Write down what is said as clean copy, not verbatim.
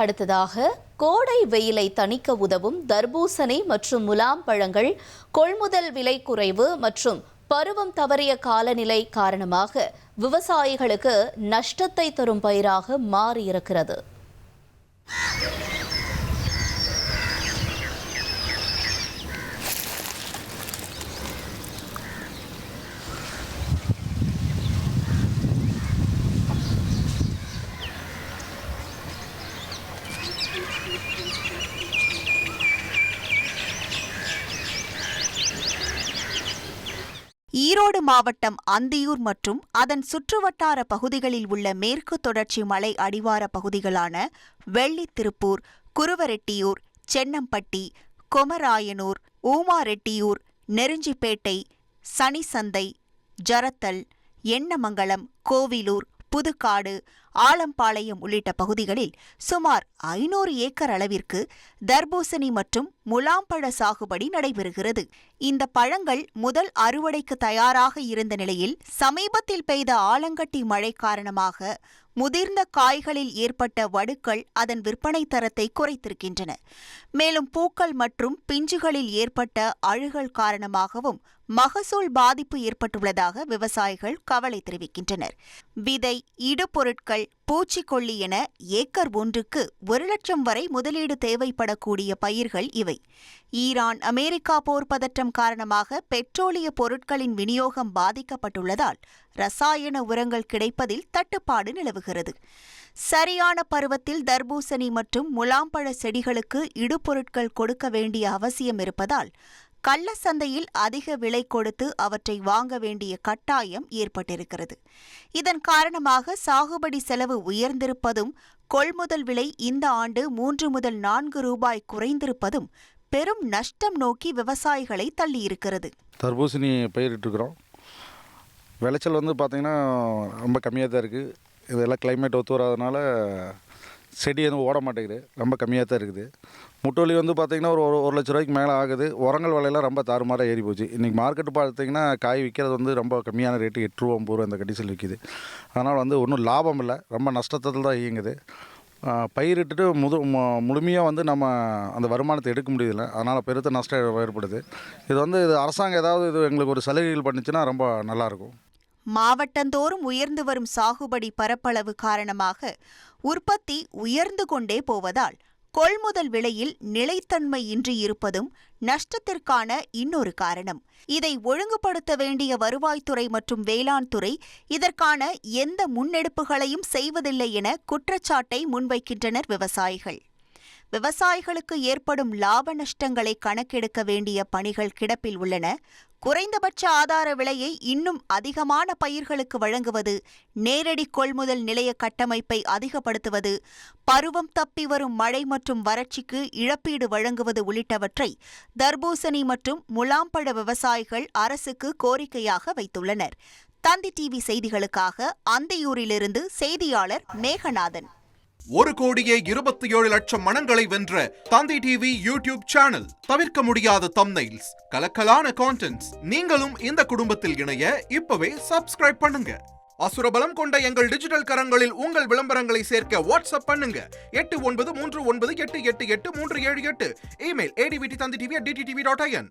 அடுத்ததாக கோடை வெயிலை தணிக்க உதவும் தர்பூசணி மற்றும் முலாம் பழங்கள் கொள்முதல் விலை குறைவு மற்றும் பருவம் தவறிய காலநிலை காரணமாக விவசாயிகளுக்கு நஷ்டத்தை தரும் பயிராக மாறியிருக்கிறது. ஈரோடு மாவட்டம் அந்தியூர் மற்றும் அதன் சுற்றுவட்டார பகுதிகளில் உள்ள மேற்கு தொடர்ச்சி மலை அடிவார பகுதிகளான வெள்ளித்திருப்பூர், குருவரெட்டியூர், சென்னம்பட்டி, கொமராயனூர், ஊமாரெட்டியூர், நெருஞ்சிப்பேட்டை, சனிசந்தை, ஜரத்தல், எண்ணமங்கலம், கோவிலூர், புதுக்காடு, ஆலம்பாளையம் உள்ளிட்ட பகுதிகளில் சுமார் 500 ஏக்கர் அளவிற்கு தர்பூசணி மற்றும் முலாம்பழ சாகுபடி நடைபெறுகிறது. இந்த பழங்கள் முதல் அறுவடைக்கு தயாராக இருந்த நிலையில் சமீபத்தில் பெய்த ஆலங்கட்டி மழை காரணமாக முதிர்ந்த காய்களில் ஏற்பட்ட வடுக்கள் அதன் விற்பனை தரத்தை குறைத்திருக்கின்றன. மேலும் பூக்கள் மற்றும் பிஞ்சுகளில் ஏற்பட்ட அழுகல் காரணமாகவும் மகசூல் பாதிப்பு ஏற்பட்டுள்ளதாக விவசாயிகள் கவலை தெரிவிக்கின்றனர். விதை, இடுபொருட்கள், பூச்சிக்கொல்லி என ஏக்கர் ஒன்றுக்கு 1 லட்சம் வரை முதலீடு தேவைப்படக்கூடிய பயிர்கள் இவை. ஈரான், அமெரிக்கா போர் பதற்றம் காரணமாக பெட்ரோலிய பொருட்களின் விநியோகம் பாதிக்கப்பட்டுள்ளதால் ரசாயன உரங்கள் கிடைப்பதில் தட்டுப்பாடு நிலவுகிறது. சரியான பருவத்தில் தர்பூசணி மற்றும் முலாம்பழ செடிகளுக்கு இடுபொருட்கள் கொடுக்க வேண்டிய அவசியம் இருப்பதால் கள்ள சந்தையில் அதிக விலை கொடுத்து அவற்றை வாங்க வேண்டிய கட்டாயம் ஏற்பட்டிருக்கிறது. இதன் காரணமாக சாகுபடி செலவு உயர்ந்திருப்பதும் கொள்முதல் விலை இந்த ஆண்டு 3 முதல் 4 ரூபாய் குறைந்திருப்பதும் பெரும் நஷ்டம் நோக்கி விவசாயிகளை தள்ளியிருக்கிறது. தர்பூசணி பயிரிட்டுருக்குறோம். விளைச்சல் பார்த்திங்கன்னா ரொம்ப கம்மியாக தான் இருக்குது. இதெல்லாம் கிளைமேட் ஒத்து வராதனால செடி எதுவும் ஓட மாட்டேங்குது, ரொம்ப கம்மியாக தான் இருக்குது. முட்டோலி பார்த்திங்கன்னா ஒரு லட்ச ரூபாய்க்கு மேலே ஆகுது. உரங்கள் விலையெல்லாம் ரொம்ப தாறுமாறாக ஏறி போச்சு. இன்றைக்கி மார்க்கெட்டு பார்த்திங்கன்னா காய் விற்கிறது ரொம்ப கம்மியான ரேட்டு 8 ரூபா 9 ரூபா இந்த கண்டிஷன் விற்கிது. அதனால் ஒன்றும் லாபம் இல்லை, ரொம்ப நஷ்டத்தில் தான் இயங்குது. பயிரிட்டுட்டு முழுமையாக நம்ம அந்த வருமானத்தை எடுக்க முடியல. அதனால் பெருத்த நஷ்டம் ஏற்படுது. இது அரசாங்கம் ஏதாவது எங்களுக்கு ஒரு சலுகைகள் பண்ணிச்சுன்னா ரொம்ப நல்லாயிருக்கும். மாவட்டந்தோறும் உயர்ந்து வரும் சாகுபடி பரப்பளவு காரணமாக உற்பத்தி உயர்ந்து கொண்டே போவதால் கொள்முதல் விலையில் நிலைத்தன்மை இன்றி இருப்பதும் நஷ்டத்திற்கான இன்னொரு காரணம். இதை ஒழுங்குபடுத்த வேண்டிய வருவாய்த்துறை மற்றும் வேளாண் துறை இதற்கான எந்த முன்னெடுப்புகளையும் செய்வதில்லை என குற்றச்சாட்டை முன்வைக்கின்றனர் விவசாயிகள். விவசாயிகளுக்கு ஏற்படும் லாப நஷ்டங்களை கணக்கெடுக்க வேண்டிய பணிகள் கிடப்பில் உள்ளன. குறைந்தபட்ச ஆதார விலையை இன்னும் அதிகமான பயிர்களுக்கு வழங்குவது, நேரடி கொள்முதல் நிலைய கட்டமைப்பை அதிகப்படுத்துவது, பருவம் தப்பி வரும் மழை மற்றும் வறட்சிக்கு இழப்பீடு வழங்குவது உள்ளிட்டவற்றை தர்பூசணி மற்றும் முலாம்பழ விவசாயிகள் அரசுக்கு கோரிக்கையாக வைத்துள்ளனர். தந்தி டிவி செய்திகளுக்காக அந்தியூரிலிருந்து செய்தியாளர் மேகநாதன். 1,27,00,000 மனங்களை வென்ற தந்தி டிவி யூடியூப் சேனல். தவிர்க்க முடியாத தம்ப்நெயில்ஸ், கலக்கலான கான்டென்ட்ஸ். நீங்களும் இந்த குடும்பத்தில் இணைய இப்பவே சப்ஸ்கிரைப் பண்ணுங்க. அசுரபலம் கொண்ட எங்கள் டிஜிட்டல் கரங்களில் உங்கள் விளம்பரங்களை சேர்க்க வாட்ஸ்அப் பண்ணுங்க. 8939888838. Email advtthanditv@dttv.in.